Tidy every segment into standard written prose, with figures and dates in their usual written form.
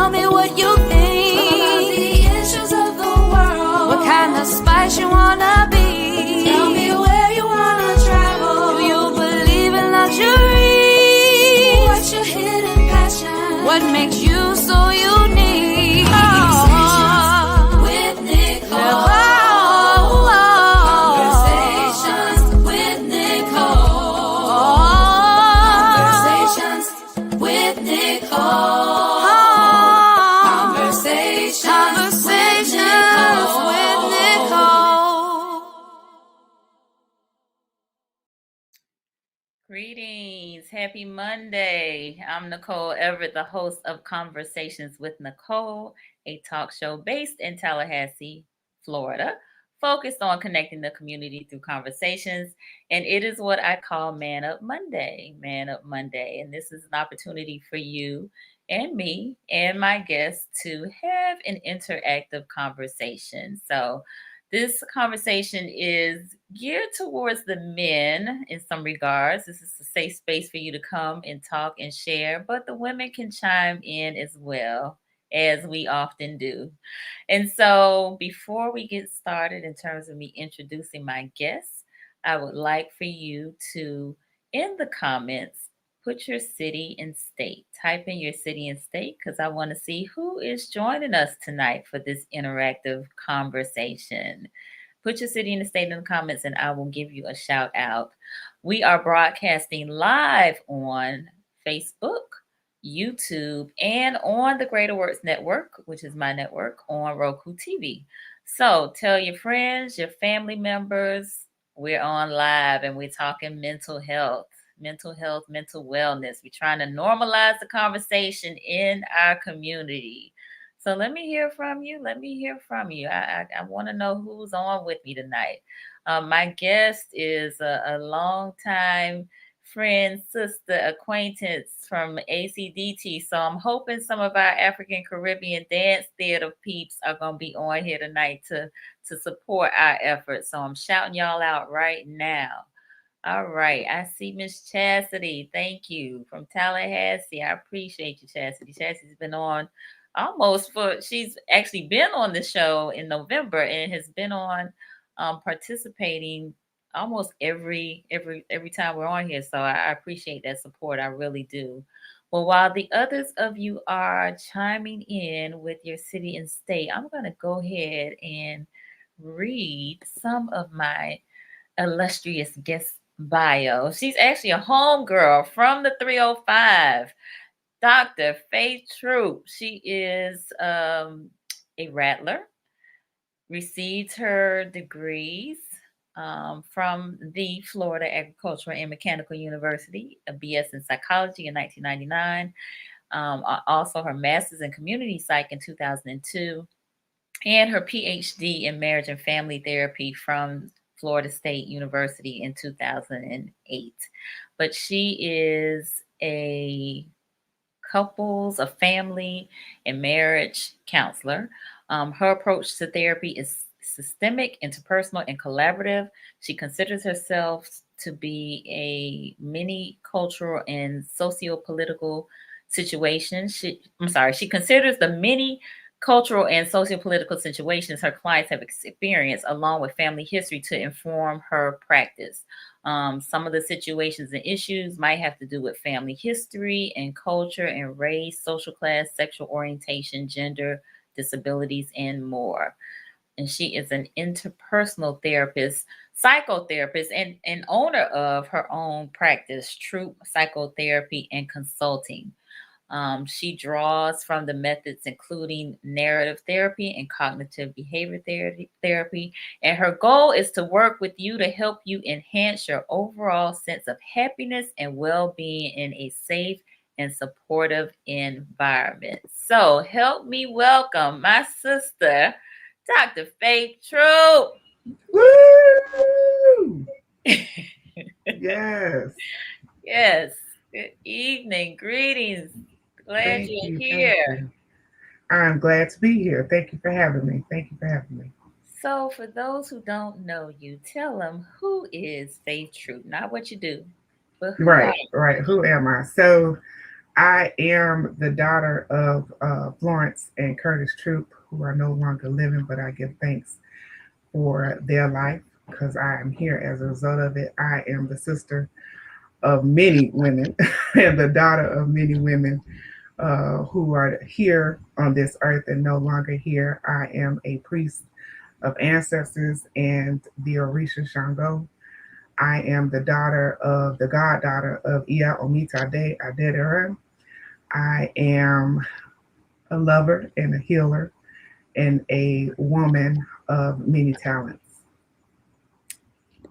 Tell me what you think about the issues of the world. What kind of spice you wanna be? Tell me where you wanna travel. Do you believe in luxury? What's your hidden passion? What makes you so unique? Conversations with Nicole. Conversations with Nicole. Conversations with Nicole. Conversations with Nicole. Greetings. Happy Monday. I'm Nicole Everett, the host of Conversations with Nicole, a talk show based in Tallahassee, Florida, focused on connecting the community through conversations. And it is what I call Man Up Monday. Man Up Monday. And this is an opportunity for you and me and my guests to have an interactive conversation. So this conversation is geared towards the men in some regards. This is a safe space for you to come and talk and share, but the women can chime in as well, as we often do. And so, before we get started, in terms of me introducing my guests, I would like for you to, in the comments, put your city and state. Type in your city and state because I want to see who is joining us tonight for this interactive conversation. Put your city and state in the comments and I will give you a shout out. We are broadcasting live on Facebook, YouTube, and on the Greater Works Network, which is my network, on Roku TV. So tell your friends, your family members, we're on live and we're talking mental health, mental wellness. We're trying to normalize the conversation in our community. So let me hear from you. I want to know who's on with me tonight. My guest is a long-time friend, sister, acquaintance from ACDT. So I'm hoping some of our African Caribbean dance theater peeps are going to be on here tonight to support our efforts. So I'm shouting y'all out right now. All right. I see Miss Chastity. Thank you from Tallahassee. I appreciate you, Chastity. Chastity's been on she's actually been on the show in November and has been on participating almost every time we're on here. So I appreciate that support. I really do. Well, while the others of you are chiming in with your city and state, I'm going to go ahead and read some of my illustrious guest bio. She's actually a homegirl from the 305, Dr. Faith Troupe. She is a rattler, received her degrees from the Florida Agricultural and Mechanical University, a BS in psychology in 1999, also her master's in community psych in 2002, and her PhD in marriage and family therapy from Florida State University in 2008. But she is a family, and marriage counselor. Her approach to therapy is systemic, interpersonal, and collaborative. She considers herself to be a mini cultural and socio-political situation. She considers the many cultural and socio-political situations her clients have experienced, along with family history, to inform her practice. Some of the situations and issues might have to do with family history and culture and race, social class, sexual orientation, gender, disabilities, and more. And she is an interpersonal therapist, psychotherapist, and owner of her own practice, Troupe Psychotherapy and Consulting. She draws from the methods including narrative therapy and cognitive behavior therapy. And her goal is to work with you to help you enhance your overall sense of happiness and well-being in a safe and supportive environment. So help me welcome my sister, Dr. Faith Troupe. Woo! Yes. Yes. Good evening. Greetings. Glad you're here. I'm glad to be here. Thank you for having me. So, for those who don't know you, tell them, who is Faith Troupe? Not what you do, but who are you? Right. Who am I? So I am the daughter of Florence and Curtis Troupe, who are no longer living, but I give thanks for their life because I am here as a result of it. I am the sister of many women and the daughter of many women who are here on this earth and no longer here. I am a priest of ancestors and the Orisha Shango. I am the daughter of the goddaughter of Iya Omitade Adederan. I am a lover and a healer and a woman of many talents.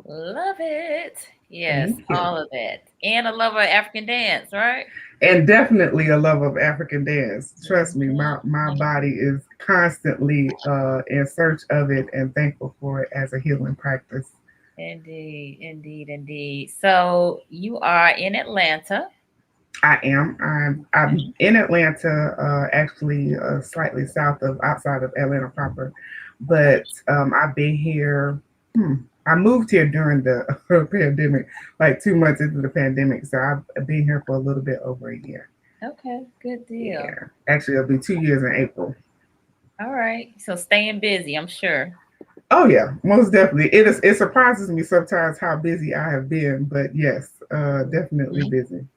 Love it. Yes, Thank you. all of that. And a lover of African dance, right? And definitely a love of African dance. Trust me, my Mhm. body is constantly in search of it and thankful for it as a healing practice. Indeed, indeed, indeed. So you are in Atlanta. I am. I'm in Atlanta, actually slightly south of outside of Atlanta proper, but I've been here. Hmm, I moved here during the pandemic, like 2 months into the pandemic. So I've been here for a little bit over a year. Okay, good deal. Yeah, actually, it'll be 2 years in April. All right. So staying busy, I'm sure. Oh yeah, most definitely. It is. It surprises me sometimes how busy I have been, but yes, definitely Mhm. busy.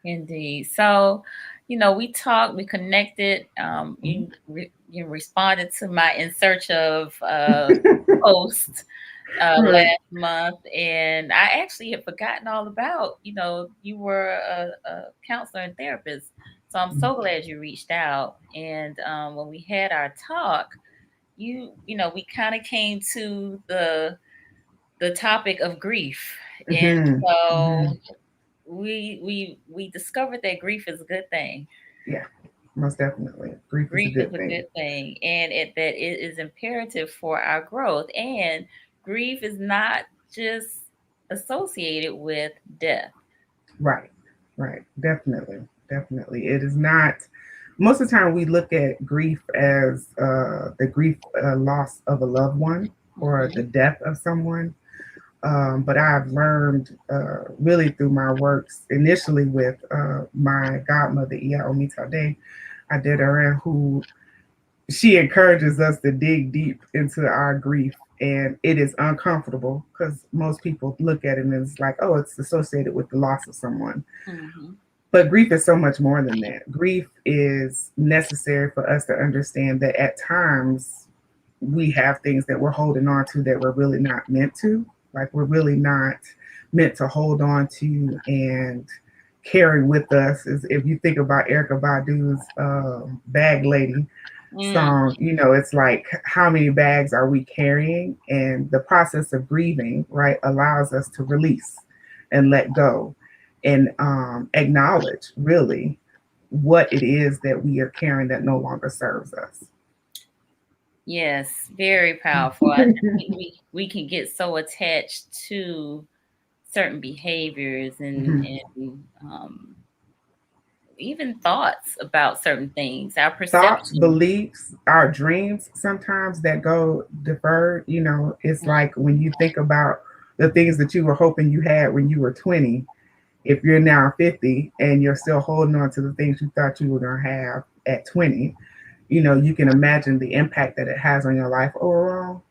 Indeed. So, we talked, we connected. Mhm. You responded to my in search of post Right. last month, and I actually had forgotten all about. You were a counselor and therapist, so I'm so glad you reached out. And when we had our talk, we kind of came to the topic of grief, and Hmm. so Hmm. we discovered that grief is a good thing. Yeah, most definitely. Grief is a Grief is good a thing. good thing, and that it is imperative for our growth. And grief is not just associated with death. Right. Right. Definitely. Definitely. It is not. Most of the time, we look at grief as the grief loss of a loved one or the Hmm. death of someone. But I've learned really through my works, initially with my godmother, Iya Omitade Adederan, who she encourages us to dig deep into our grief. And it is uncomfortable because most people look at it and it's like, oh, it's associated with the loss of someone. Hmm. But grief is so much more than that. Grief is necessary for us to understand that at times we have things that we're holding on to that we're really not meant to. Like we're really not meant to hold on to and carry with us. Is if you think about Erica Badu's Bag Lady Mm. song, it's like how many bags are we carrying? And the process of grieving, right, allows us to release and let go and acknowledge really what it is that we are carrying that no longer serves us. Yes, very powerful. I think we can get so attached to certain behaviors and even thoughts about certain things, our Thoughts, perception. beliefs, our dreams sometimes that go deferred. It's like when you think about the things that you were hoping you had when you were 20, if you're now 50 and you're still holding on to the things you thought you were going to have at 20, you can imagine the impact that it has on your life overall.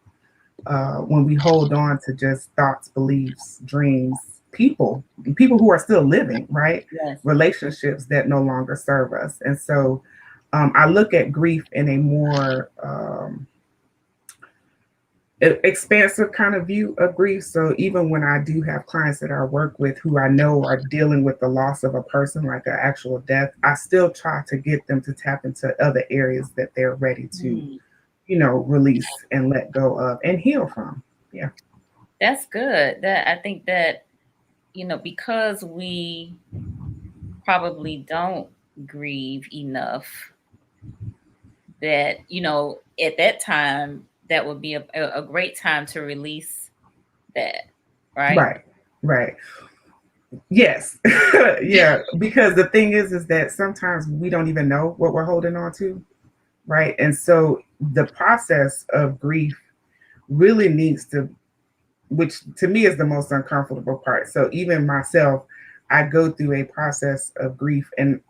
When we hold on to just thoughts, beliefs, dreams, people who are still living, right? Yes. Relationships that no longer serve us. And so I look at grief in a more expansive kind of view of grief. So even when I do have clients that I work with who I know are dealing with the loss of a person, like an actual death, I still try to get them to tap into other areas that they're ready to, Mm. release and let go of and heal from. Yeah. That's good. That I think that, because we probably don't grieve enough, that, at that time, that would be a great time to release that, right? Right. Right. Yes. Yeah. Because the thing is that sometimes we don't even know what we're holding on to. Right. And so the process of grief really needs to, which to me is the most uncomfortable part. So even myself, I go through a process of grief, and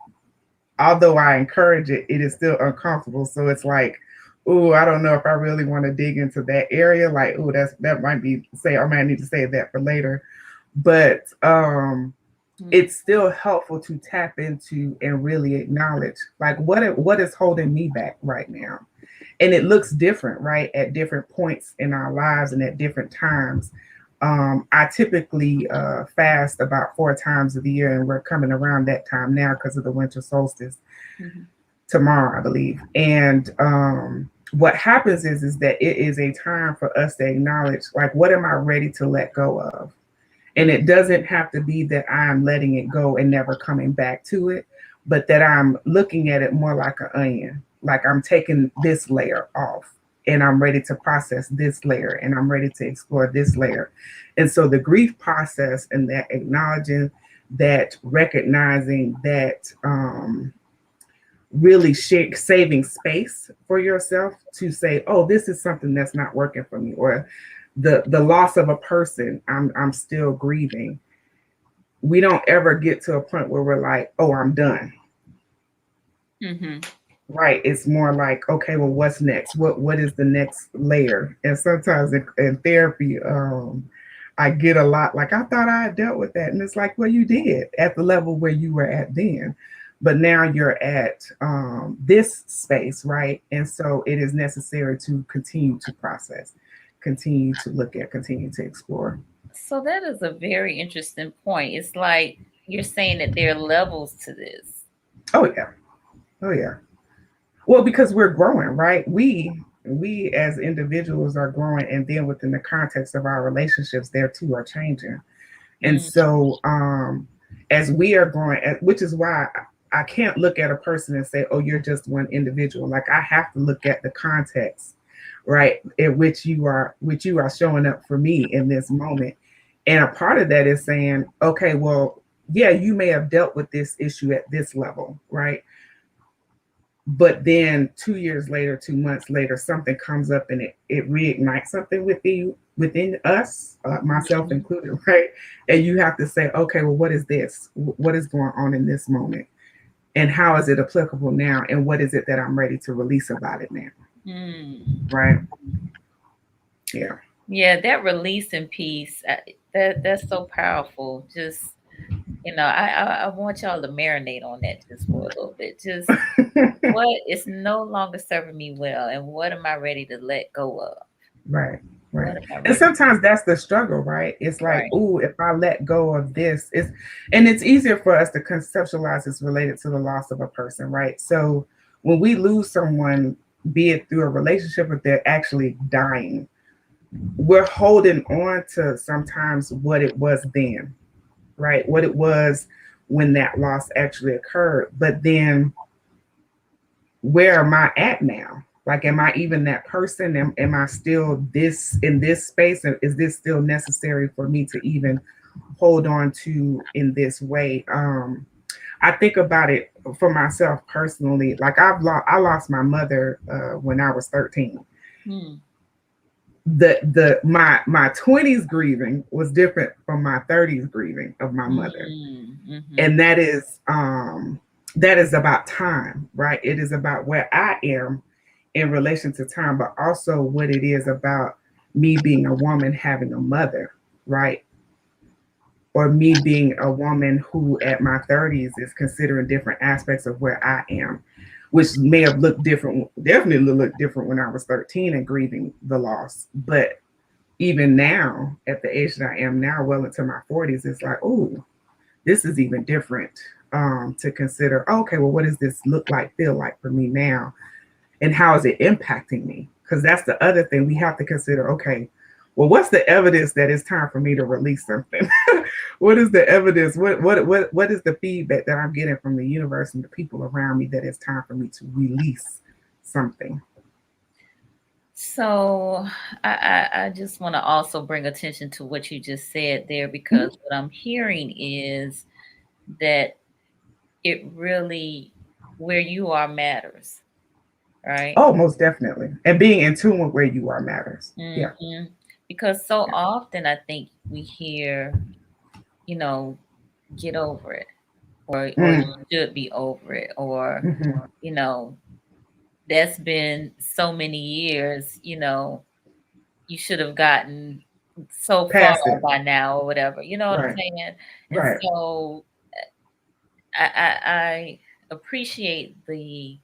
although I encourage it, it is still uncomfortable. So it's like, oh, I don't know if I really want to dig into that area. Like, oh, that might be say I might need to save that for later. But it's still helpful to tap into and really acknowledge like what is holding me back right now. And it looks different, right, at different points in our lives and at different times. I typically fast about 4 times of the year, and we're coming around that time now because of the winter solstice tomorrow, I believe. And what happens is that it is a time for us to acknowledge, like, what am I ready to let go of? And it doesn't have to be that I'm letting it go and never coming back to it, but that I'm looking at it more like an onion. Like I'm taking this layer off and I'm ready to process this layer and I'm ready to explore this layer. And so the grief process and that acknowledging, that recognizing, that really saving space for yourself to say, oh, this is something that's not working for me, or the loss of a person, I'm still grieving. We don't ever get to a point where we're like, oh, I'm done. Right. It's more like, okay, well, what's next? What is the next layer? And sometimes in therapy, I get a lot like, I thought I had dealt with that. And it's like, well, you did at the level where you were at then. But now you're at this space, right? And so it is necessary to continue to process, continue to look at, continue to explore. So that is a very interesting point. It's like you're saying that there are levels to this. Oh, yeah. Oh, yeah. Well, because we're growing, right? We as individuals are growing, and then within the context of our relationships, there too are changing. And so as we are growing, which is why I can't look at a person and say, oh, you're just one individual. Like I have to look at the context, right, in which you are showing up for me in this moment. And a part of that is saying, okay, well, yeah, you may have dealt with this issue at this level, right? But then 2 years later, 2 months later, something comes up and it reignites something within us, myself included, right? And you have to say, okay, well, what is this? What is going on in this moment? And how is it applicable now? And what is it that I'm ready to release about it now? Right? Yeah. Yeah, that releasing piece, that's so powerful. Just, I want y'all to marinate on that just for a little bit. Just what is no longer serving me well, and what am I ready to let go of? Right. And sometimes that's the struggle, right? It's like, oh, if I let go of this, and it's easier for us to conceptualize this related to the loss of a person, right? So when we lose someone, be it through a relationship or they're actually dying, we're holding on to sometimes what it was then, right? What it was when that loss actually occurred. But then where am I at now? Like, am I even that person? Am I still this in this space? And is this still necessary for me to even hold on to in this way? I think about it for myself personally. Like I lost my mother when I was 13. My 20s grieving was different from my 30s grieving of my mother. And that is about time, right? It is about where I am in relation to time, but also what it is about me being a woman having a mother, right? Or me being a woman who at my 30s is considering different aspects of where I am, which may have looked different, definitely looked different when I was 13 and grieving the loss. But even now, at the age that I am now, well into my 40s, it's like, oh, this is even different to consider. Okay, well, what does this look like, feel like for me now? And how is it impacting me? Because that's the other thing we have to consider. Okay, well, what's the evidence that it's time for me to release something? What is the evidence? What is the feedback that I'm getting from the universe and the people around me that it's time for me to release something? So I just want to also bring attention to what you just said there, because what I'm hearing is that it really, where you are matters. Right. Oh, most definitely. And being in tune with where you are matters. Yeah. Because so often I think we hear, get over it, or Mm. you should be over it, or Mhm. you know, that's been so many years, you know, you should have gotten so far Pass it. by now or whatever. You know what I'm Right. saying? And Right. so I appreciate the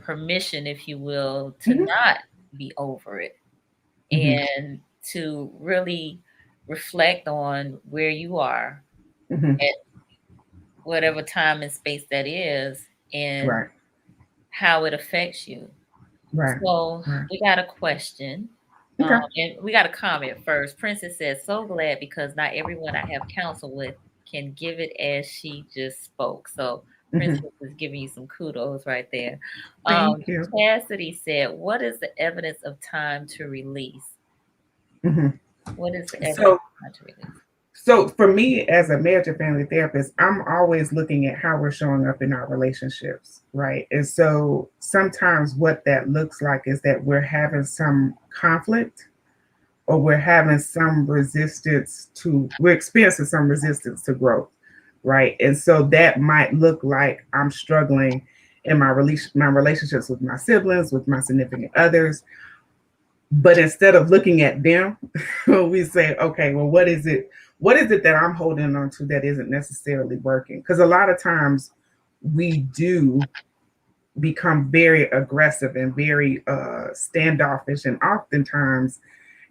permission, if you will, to Mhm. not be over it Mhm. and to really reflect on where you are Mhm. at whatever time and space that is and Right. how it affects you. Right. So Right. we got a question. Okay. And we got a comment first. Princess says, so glad because not everyone I have counsel with can give it as she just spoke. So Mhm. Princess is giving you some kudos right there. Thank you. Cassidy said, what is the evidence of time to release? Mhm. What is the evidence So, of time to release? so for me as a marriage and family therapist, I'm always looking at how we're showing up in our relationships, right? And so sometimes what that looks like is that we're having some conflict or we're experiencing some resistance to growth, right? And so that might look like I'm struggling in my relationships with my siblings, with my significant others. But instead of looking at them, we say, okay, well, what is it? What is it that I'm holding on to that isn't necessarily working? Because a lot of times we do become very aggressive and very standoffish, and oftentimes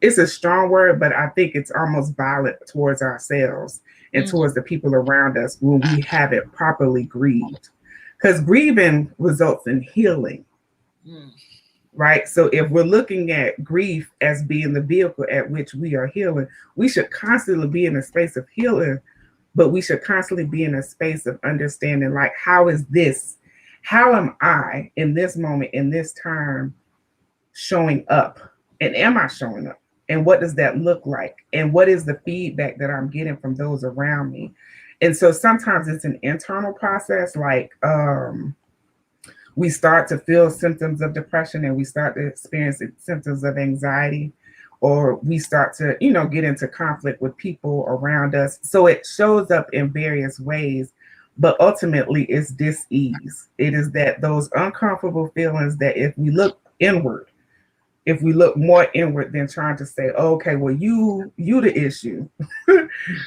it's a strong word, but I think it's almost violent towards ourselves and Mm, towards the people around us when we haven't properly grieved. Because grieving results in healing, mm, right? So if we're looking at grief as being the vehicle at which we are healing, we should constantly be in a space of healing, but we should constantly be in a space of understanding, like, how am I in this moment, in this time, showing up? And am I showing up? And what does that look like? And what is the feedback that I'm getting from those around me? And so sometimes it's an internal process, like we start to feel symptoms of depression and we start to experience symptoms of anxiety, or we start to, get into conflict with people around us. So it shows up in various ways, but ultimately it's dis-ease. It is that those uncomfortable feelings that if we look more inward than trying to say, oh, okay, well, you the issue,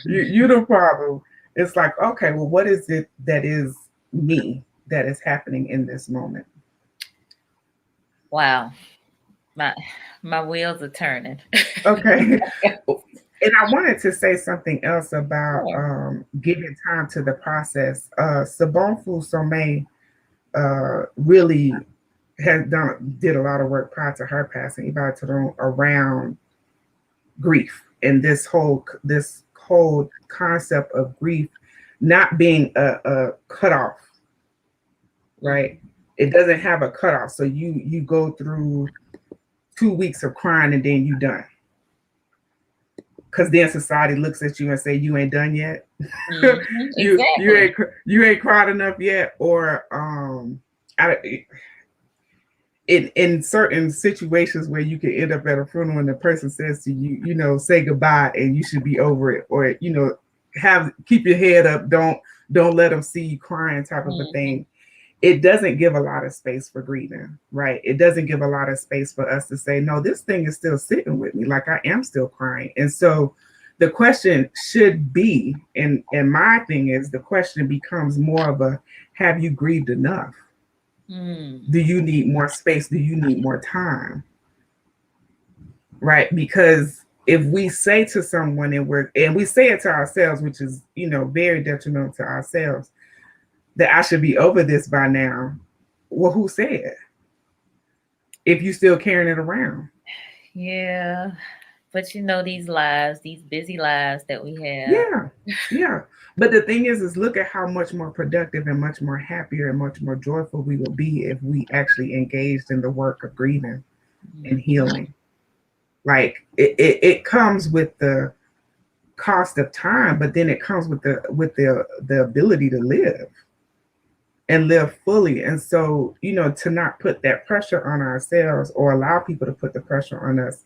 you the problem. It's like, okay, well, what is it that is me that is happening in this moment? wow. My my wheels are turning. Okay. And I wanted to say something else about Sure. giving time to the process. Sabonfu Somé really did a lot of work prior to her passing around grief and this whole concept of grief not being a cutoff, right? It doesn't have a cutoff. So you go through 2 weeks of crying and then you done. Because then society looks at you and say you ain't done yet. Mhm, you you exactly. ain't you ain't cried enough yet, or in certain situations where you can end up at a funeral and the person says to you, say goodbye and you should be over it, or keep your head up, don't let them see you crying, type of a Mhm. thing. It doesn't give a lot of space for grieving, right? It doesn't give a lot of space for us to say, no, this thing is still sitting with me, like I am still crying. And so the question should be, and my thing is, the question becomes more of a, have you grieved enough? Mm. Do you need more space? Do you need more time? Right? Because if we say to someone and we say it to ourselves, which is, very detrimental to ourselves, that I should be over this by now. Well, who said? If you still carrying it around. Yeah. But these busy lives that we have. Yeah. Yeah. But the thing is look at how much more productive and much more happier and much more joyful we will be if we actually engaged in the work of grieving and Mhm. healing. Like it comes with the cost of time, but then it comes with the ability to live and live fully. And so, to not put that pressure on ourselves or allow people to put the pressure on us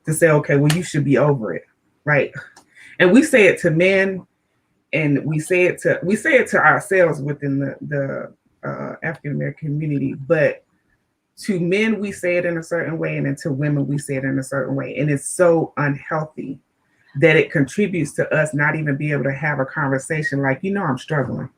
to say, okay, well, you should be over it. Right. And we say it to men and we say it to ourselves within the African American community, but to men we say it in a certain way, and then to women we say it in a certain way, and it's so unhealthy that it contributes to us not even be able to have a conversation like, I'm struggling.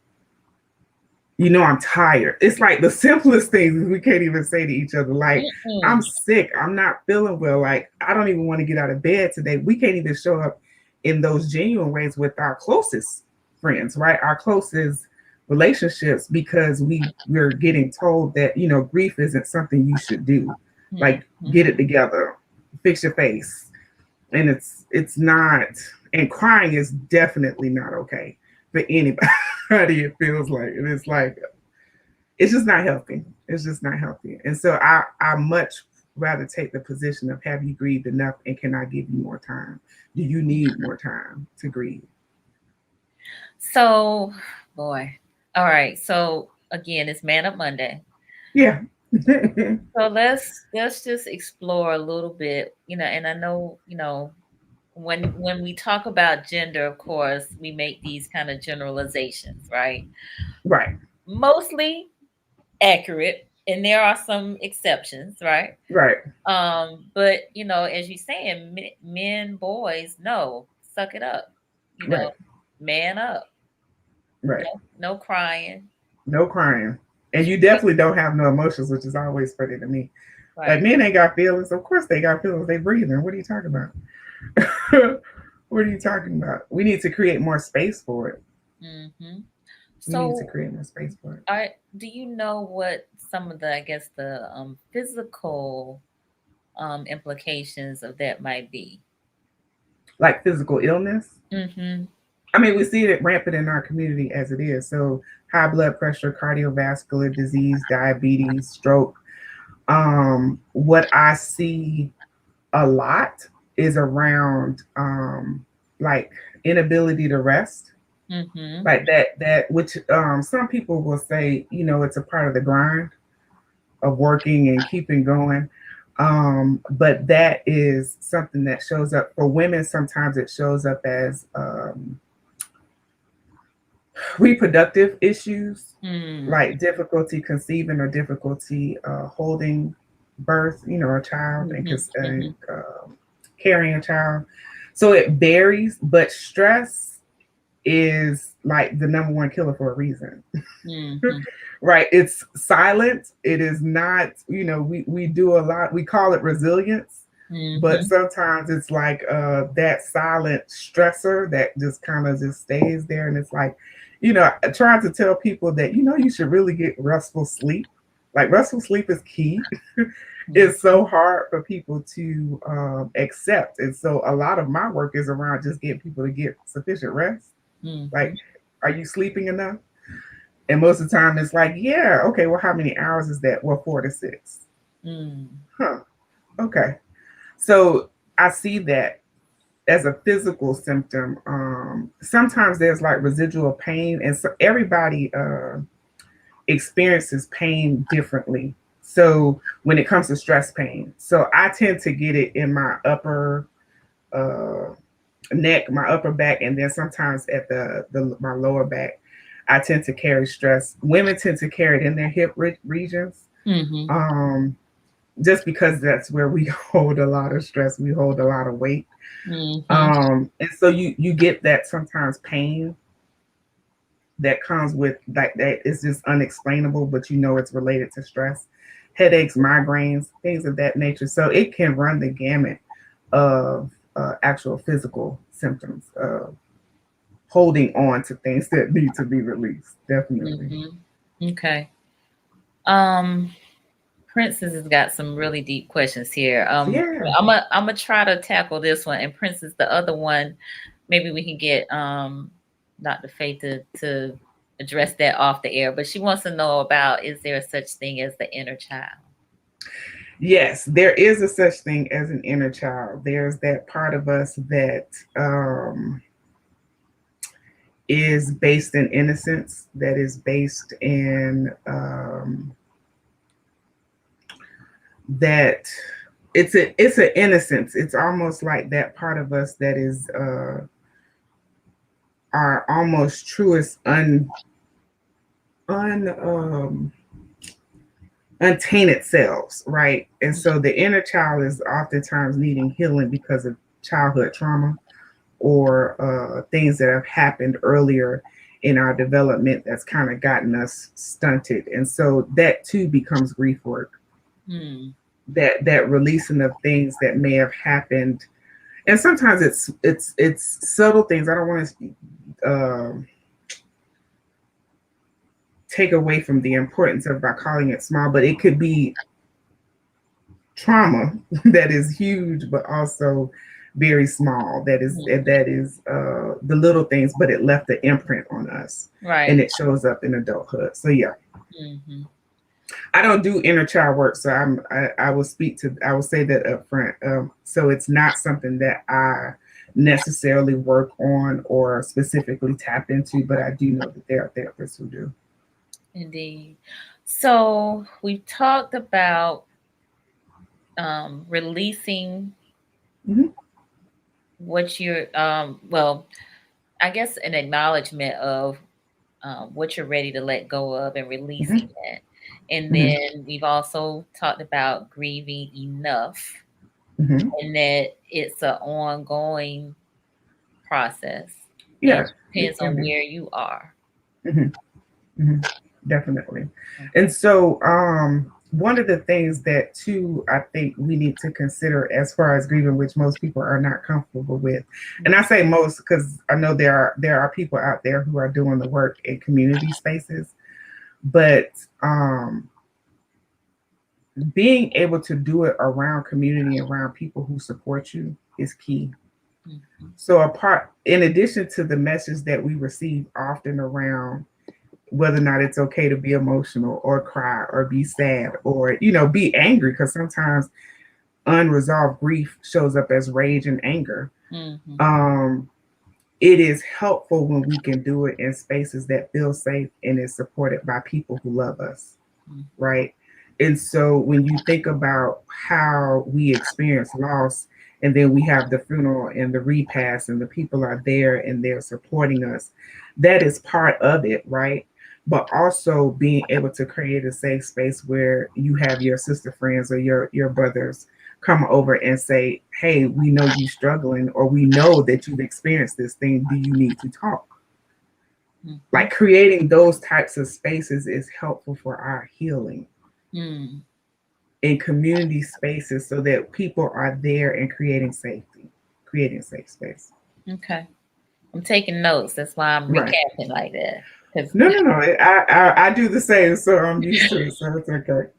I'm tired. It's like the simplest things we can't even say to each other. Like, I'm sick. I'm not feeling well. Like, I don't even want to get out of bed today. We can't even show up in those genuine ways with our closest friends, right? Our closest relationships, because we're getting told that, grief isn't something you should do. Like, get it together, fix your face. And it's not, and crying is definitely not okay for anybody. It feels like, and it's like, it's just not healthy. It's just not healthy. And so I much rather take the position of, have you grieved enough, and can I give you more time? Do you need more time to grieve? So, boy. All right. So again, it's Man Up Monday. Yeah. So let's just explore a little bit, and I know, when we talk about gender, of course, we make these kind of generalizations, right? Right. Mostly accurate, and there are some exceptions, right? Right. But as you're saying, men, boys, no, suck it up, Right. man up. Right. No crying. No crying. And you definitely don't have no emotions, which is always funny to me. Right. Like, men ain't got feelings. Of course they got feelings. They breathing. What are you talking about? What are you talking about? We need to create more space for it. Mm-hmm. So, we need to create more space for it. Do you know what some of the, I guess, the physical implications of that might be? Like physical illness? Mm-hmm. I mean, we see it rampant in our community as it is. So, high blood pressure, cardiovascular disease, diabetes, stroke. What I see a lot is around like inability to rest. Mm-hmm. Like that which some people will say, it's a part of the grind of working and keeping going. But that is something that shows up for women. Sometimes it shows up as reproductive issues, like difficulty conceiving or difficulty holding birth, a child, and carrying a child. So it varies, but stress is like the number one killer for a reason. Right? It's silent. It is not, we do a lot. We call it resilience, but sometimes it's like that silent stressor that just kind of just stays there. And it's like, trying to tell people that, you should really get restful sleep. Like, restful sleep is key. It's so hard for people to accept. And so a lot of my work is around just getting people to get sufficient rest. Like, are you sleeping enough? And most of the time it's like, yeah, okay, well, how many hours is that? Well, 4 to 6. Huh. Okay. So I see that as a physical symptom. Sometimes there's like residual pain, and so everybody experiences pain differently. So when it comes to stress pain, so I tend to get it in my upper neck, my upper back, and then sometimes at my lower back. I tend to carry stress. Women tend to carry it in their hip regions, just because that's where we hold a lot of stress. We hold a lot of weight, and so you get that sometimes pain that comes with that is just unexplainable, but it's related to stress, headaches, migraines, things of that nature. So it can run the gamut of actual physical symptoms of holding on to things that need to be released. Definitely. Okay. Princess has got some really deep questions here. Yeah. I'm gonna try to tackle this one, and Princess, the other one, maybe we can get Dr. Faye to address that off the air. But she wants to know about, is there such thing as the inner child? Yes, there is a such thing as an inner child. There's that part of us that is based in innocence, that is based in that it's an innocence. It's almost like that part of us that is our almost truest un untainted selves, right? And so the inner child is oftentimes needing healing because of childhood trauma or things that have happened earlier in our development that's kind of gotten us stunted. And so that too becomes grief work. That releasing of things that may have happened, and sometimes it's subtle things. I don't want to take away from the importance of by calling it small, but it could be trauma that is huge, but also very small. That is the little things, but it left an imprint on us, right? And it shows up in adulthood. So yeah. I don't do inner child work, so I will say that up front. So it's not something that I necessarily work on or specifically tap into, but I do know that there are therapists who do. Indeed. So we've talked about releasing what you're well, I guess an acknowledgement of what you're ready to let go of and releasing that. And then we've also talked about grieving enough, and that it's an ongoing process. Yeah, depends on where you are. Definitely. And so one of the things that too I think we need to consider as far as grieving, which most people are not comfortable with, and I say most because I know there are people out there who are doing the work in community spaces, but being able to do it around community, around people who support you is key. So in addition to the message that we receive often around whether or not it's okay to be emotional or cry or be sad or be angry, because sometimes unresolved grief shows up as rage and anger. It is helpful when we can do it in spaces that feel safe and is supported by people who love us, right? And so when you think about how we experience loss, and then we have the funeral and the repast and the people are there and they're supporting us, that is part of it, right? But also being able to create a safe space where you have your sister friends or your brothers come over and say, hey, we know you're struggling, or we know that you've experienced this thing. Do you need to talk? Like creating those types of spaces is helpful for our healing in community spaces, so that people are there and creating safety, creating safe space. Okay. I'm taking notes. That's why I'm recapping like that. No. I do the same, so I'm used to it, so it's okay.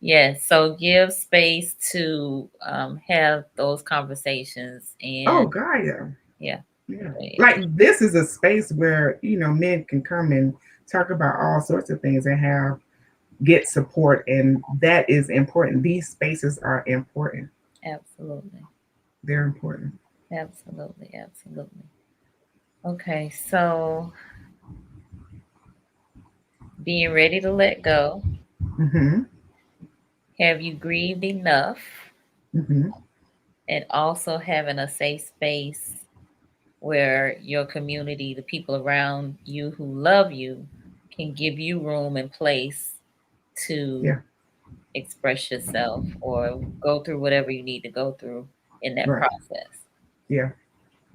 Yes. So give space to have those conversations. And oh God, yeah. Like this is a space where men can come and talk about all sorts of things and get support, and that is important. These spaces are important. Absolutely. They're important. Absolutely. Okay, so being ready to let go. Have you grieved enough? And also having a safe space where your community, the people around you who love you, can give you room and place to express yourself or go through whatever you need to go through in that process. Yeah,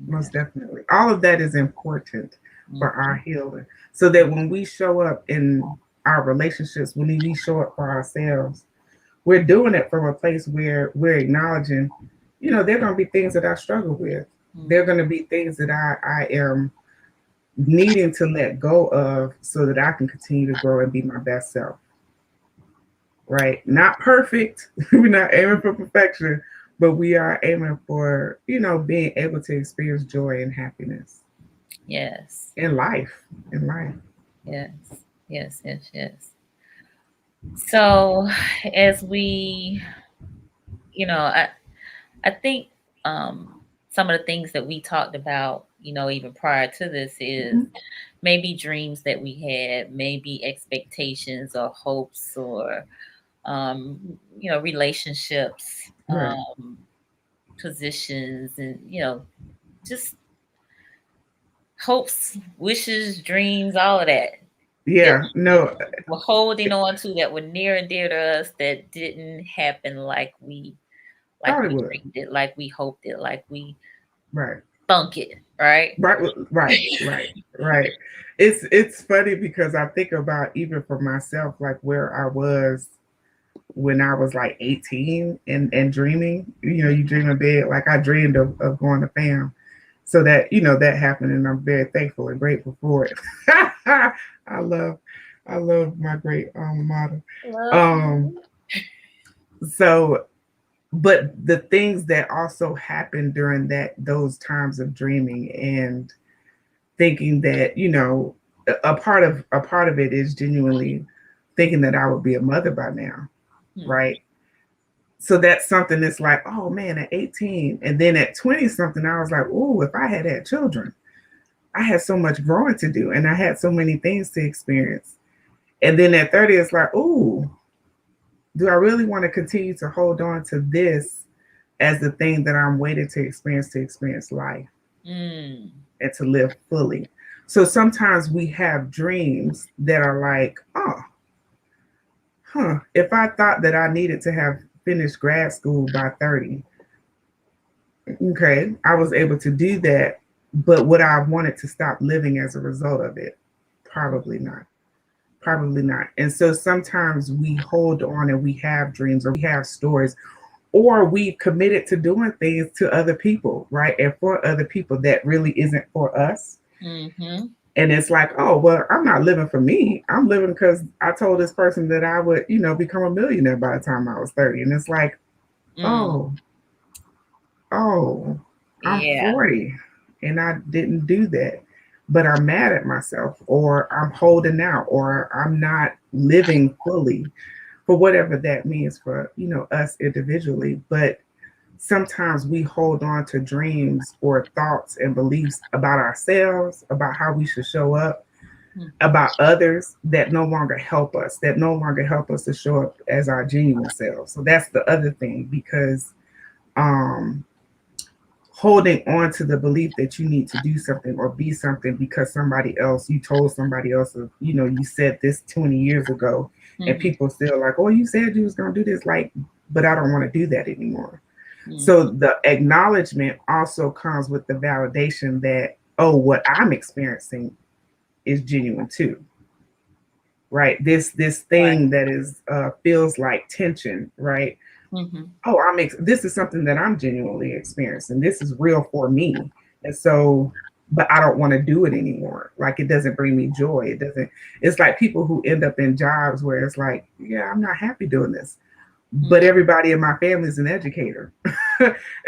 most definitely. All of that is important for our healing, so that when we show up in our relationships, when we show up for ourselves, we're doing it from a place where we're acknowledging, there are going to be things that I struggle with. There are going to be things that I am needing to let go of so that I can continue to grow and be my best self. Right? Not perfect. We're not aiming for perfection, but we are aiming for, being able to experience joy and happiness. Yes. In life. Yes. So as we, I think some of the things that we talked about, even prior to this is maybe dreams that we had, maybe expectations or hopes or, relationships, positions, and, just hopes, wishes, dreams, all of that. Yeah, That no, we're holding on to, that were near and dear to us, that didn't happen thought it would. dreamed it, like we hoped it, like we Right. thunk it, right? Right. It's funny because I think about even for myself, like where I was when I was like 18 and dreaming. You dream in bed. Like I dreamed of going to fam. So that that happened, and I'm very thankful and grateful for it. I love I love my great alma mater. Love. Um so but the things that also happened during those times of dreaming and thinking that a part of it is genuinely thinking that I would be a mother by now, right? So that's something that's like, oh man, at 18, and then at 20 something, I was like, oh, if I had children, I had so much growing to do, and I had so many things to experience. And then at 30, it's like, oh, do I really want to continue to hold on to this as the thing that I'm waiting to experience life Mm. and to live fully? So sometimes we have dreams that are like, oh, if I thought that I needed to have finished grad school by 30, okay, I was able to do that. But would I have wanted to stop living as a result of it? Probably not. Probably not. And so sometimes we hold on and we have dreams or we have stories or we've committed to doing things to other people, right? And for other people that really isn't for us. Mm-hmm. And it's like, oh, well, I'm not living for me. I'm living because I told this person that I would, become a millionaire by the time I was 30. And it's like, oh, I'm Yeah. 40 and I didn't do that. But I'm mad at myself, or I'm holding out, or I'm not living fully, for whatever that means for, us individually. But sometimes we hold on to dreams or thoughts and beliefs about ourselves, about how we should show up, about others that no longer help us, to show up as our genuine selves. So that's the other thing, because um holding on to the belief that you need to do something or be something because you told somebody else, you said this 20 years ago, and people still like, oh, you said you was going to do this, like, but I don't want to do that anymore. So the acknowledgement also comes with the validation that, oh, what I'm experiencing is genuine too, right? This thing that is feels like tension, right? Oh, this is something that I'm genuinely experiencing. This is real for me. And so, but I don't want to do it anymore. Like, it doesn't bring me joy. It's like people who end up in jobs where it's like, yeah, I'm not happy doing this. But everybody in my family is an educator.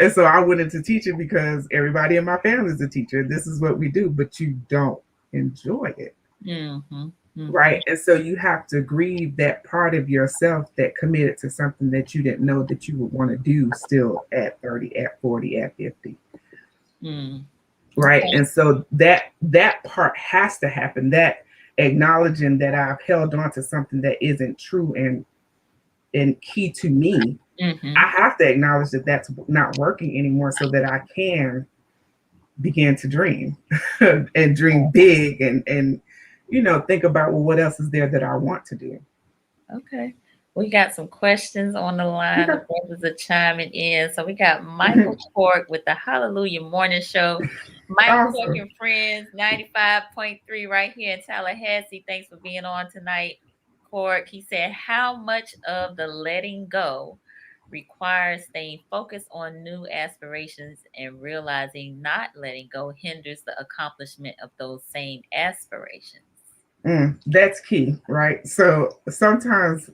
And so I went into teaching because everybody in my family is a teacher. This is what we do, but you don't enjoy it. Right. And so you have to grieve that part of yourself that committed to something that you didn't know that you would want to do still at 30, at 40, at 50. Right. Okay. And so that part has to happen. That acknowledging that I've held on to something that isn't true and key to me. I have to acknowledge that that's not working anymore so that I can begin to dream and dream big and think about, well, what else is there that I want to do? Okay. We got some questions on the line. The brothers are chiming in. So we got Michael Cork with the Hallelujah Morning Show. Michael Cork and Friends, 95.3 right here in Tallahassee. Thanks for being on tonight, Cork. He said, how much of the letting go requires staying focused on new aspirations and realizing not letting go hinders the accomplishment of those same aspirations? That's key, right? So sometimes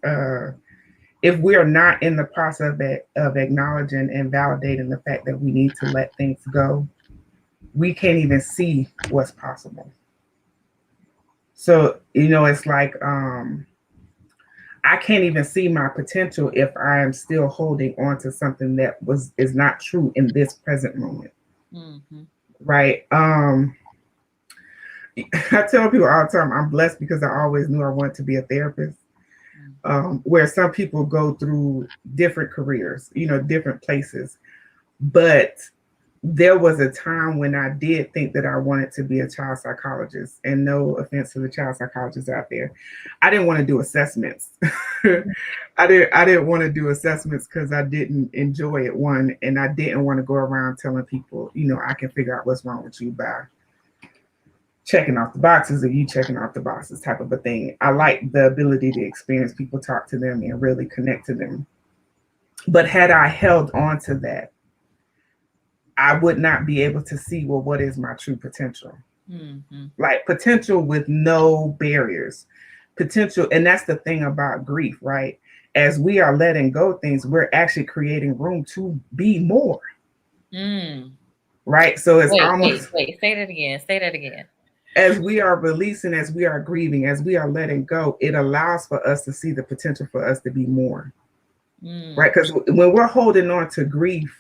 if we are not in the process of acknowledging and validating the fact that we need to let things go, we can't even see what's possible. So, it's like I can't even see my potential if I am still holding on to something that is not true in this present moment. Right? I tell people all the time, I'm blessed because I always knew I wanted to be a therapist. Where some people go through different careers, different places. But there was a time when I did think that I wanted to be a child psychologist, and no offense to the child psychologists out there, I didn't want to do assessments. I didn't want to do assessments because I didn't enjoy it, one, and I didn't want to go around telling people, I can figure out what's wrong with you by checking off the boxes or you checking off the boxes type of a thing. I like the ability to experience people, talk to them, and really connect to them. But had I held on to that, I would not be able to see, well, what is my true potential? Mm-hmm. Like potential with no barriers. Potential, and that's the thing about grief, right? As we are letting go things, we're actually creating room to be more. Right? So it's almost wait, say that again. As we are releasing, as we are grieving, as we are letting go, it allows for us to see the potential for us to be more. Right? Because when we're holding on to grief,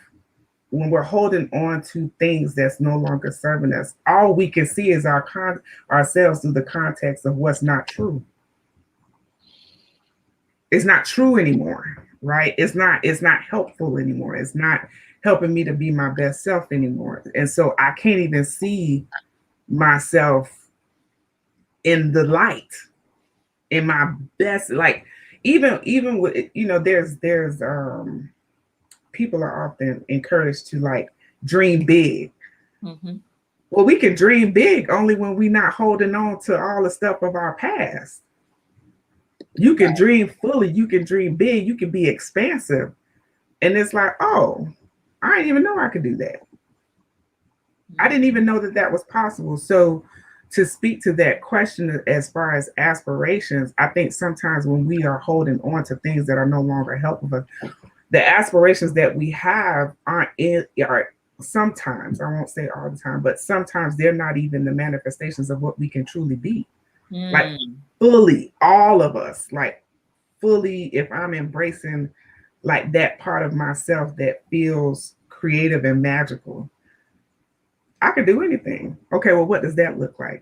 when we're holding on to things that's no longer serving us, all we can see is ourselves through the context of what's not true. It's not true anymore, right? It's not helpful anymore. It's not helping me to be my best self anymore. And so I can't even see myself in the light, in my best, like even with, there's people are often encouraged to like dream big. Mm-hmm. Well, we can dream big only when we're not holding on to all the stuff of our past. You can dream fully, you can dream big, you can be expansive. And it's like, oh, I didn't even know I could do that. I didn't even know that was possible. So to speak to that question as far as aspirations, I think sometimes when we are holding on to things that are no longer helpful, the aspirations that we have are sometimes, I won't say all the time, but sometimes they're not even the manifestations of what we can truly be. Like fully, all of us, like fully, if I'm embracing like that part of myself that feels creative and magical, I could do anything. Okay, well, what does that look like?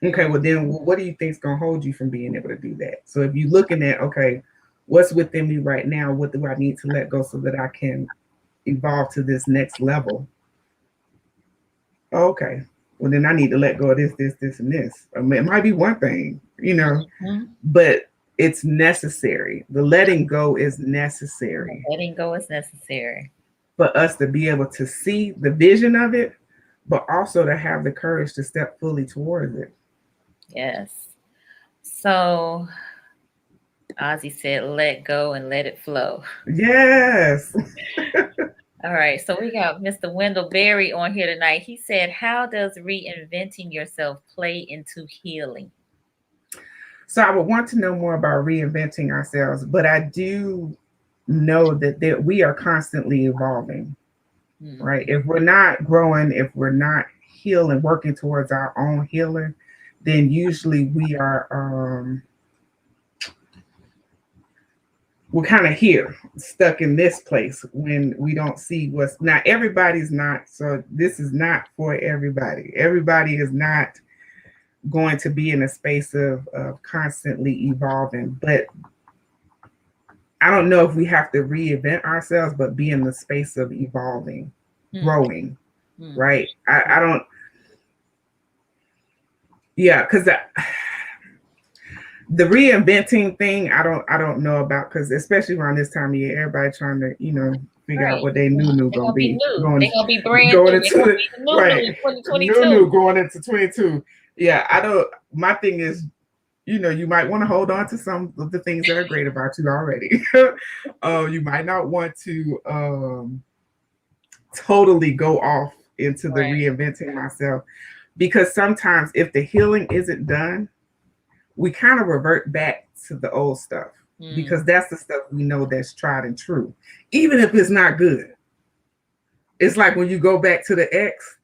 Okay, well, then what do you think is going to hold you from being able to do that? So if you're looking at, okay, what's within me right now? What do I need to let go so that I can evolve to this next level? Okay, well, then I need to let go of this, and this. I mean, it might be one thing, but it's necessary. The letting go is necessary. Letting go is necessary. For us to be able to see the vision of it, but also to have the courage to step fully towards it. Yes. So Ozzy said, let go and let it flow. Yes. All right. So we got Mr. Wendell Berry on here tonight. He said, how does reinventing yourself play into healing? So I would want to know more about reinventing ourselves, but I do know that we are constantly evolving, right? If we're not growing, if we're not healing, working towards our own healing, then usually we're kind of here, stuck in this place when we don't see what's not. Everybody's not, so this is not for everybody. Everybody is not going to be in a space of constantly evolving, but I don't know if we have to reinvent ourselves, but be in the space of evolving, growing, right? I don't, because the reinventing thing, I don't know about, because especially around this time of year, everybody trying to, figure out what they new gonna be. They're gonna be brand going new. Into New 2022. New going into 22. Yeah, I don't. My thing is, you might want to hold on to some of the things that are great about you already. You might not want to totally go off into the reinventing myself, because sometimes if the healing isn't done, we kind of revert back to the old stuff, because that's the stuff we know that's tried and true, even if it's not good. It's like when you go back to the ex,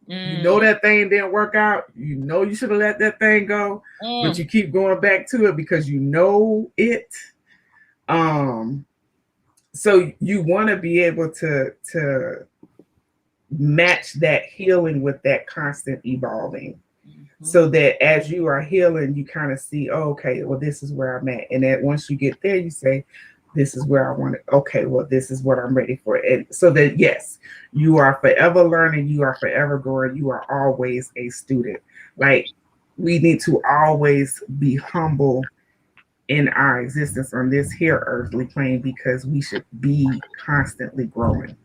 you know that thing didn't work out. You know you should have let that thing go, but you keep going back to it because you know it. So you want to be able to match that healing with that constant evolving, so that as you are healing, you kind of see, oh, okay, well, this is where I'm at. And that once you get there, you say, this is where I want to, okay, well, this is what I'm ready for. And so that, yes, you are forever learning, you are forever growing, you are always a student. Like, we need to always be humble in our existence on this here earthly plane because we should be constantly growing.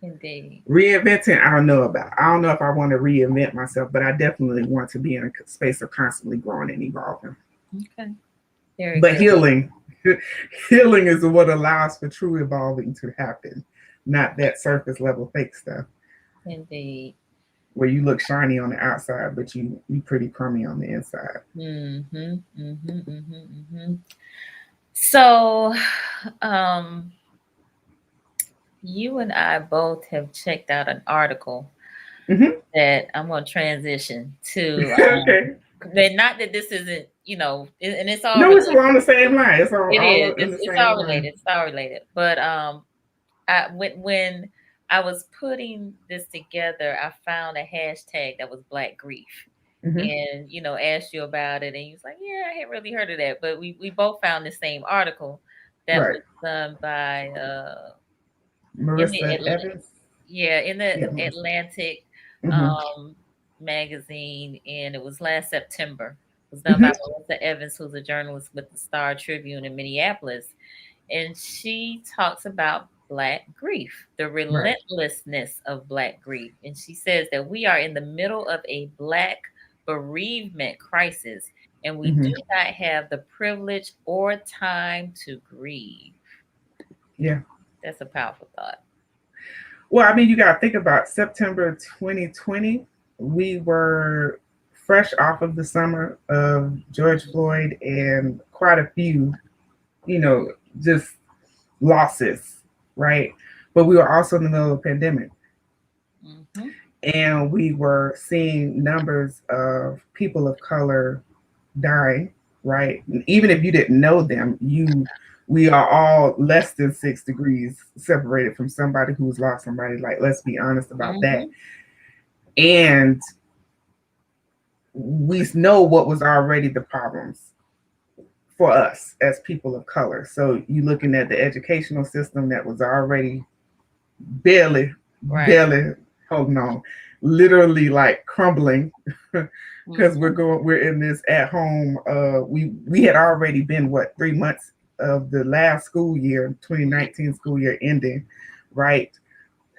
Indeed. Reinventing, I don't know about. I don't know if I want to reinvent myself, but I definitely want to be in a space of constantly growing and evolving. Okay. Very But good. healing is what allows for true evolving to happen, not that surface level fake stuff Indeed. where you look shiny on the outside, but you pretty crummy on the inside. Mm-hmm. Mm-hmm. Mm-hmm. Mm-hmm. So, um, you and I both have checked out an article Hmm. that I'm going to transition to. Okay. Not that this isn't, and it's all No, it's related. along the same line. It's It all is. in It's, the it's same all line. related. It's all related. But when I was putting this together, I found a hashtag that was Black Grief, Hmm. and asked you about it, and you was like, "Yeah, I hadn't really heard of that." But we both found the same article that Right. was done by in the Marissa Evans. in the Yeah, Marissa. Atlantic Hmm. um magazine, and it was last September. It was done by Hmm. Melissa Evans, who's a journalist with the Star Tribune in Minneapolis, and she talks about Black grief, the Right. relentlessness of Black grief, and she says that we are in the middle of a Black bereavement crisis, and we do Hmm. not have the privilege or time to grieve. Yeah. That's a powerful thought. Well, I mean, you got to think about September 2020. We were fresh off of the summer of George Floyd and quite a few, you know, just losses, right? But we were also in the middle of a pandemic, Hmm. and we were seeing numbers of people of color dying, right? Even if you didn't know them, we are all less than 6 degrees separated from somebody who's lost somebody. Like, let's be honest about that. Hmm. And we know what was already the problems for us as people of color. So you looking at the educational system that was already barely, Right. barely holding on, literally like crumbling because Hmm. we're in this at home. We had already been, what, 3 months of the last school year, 2019 school year ending, right?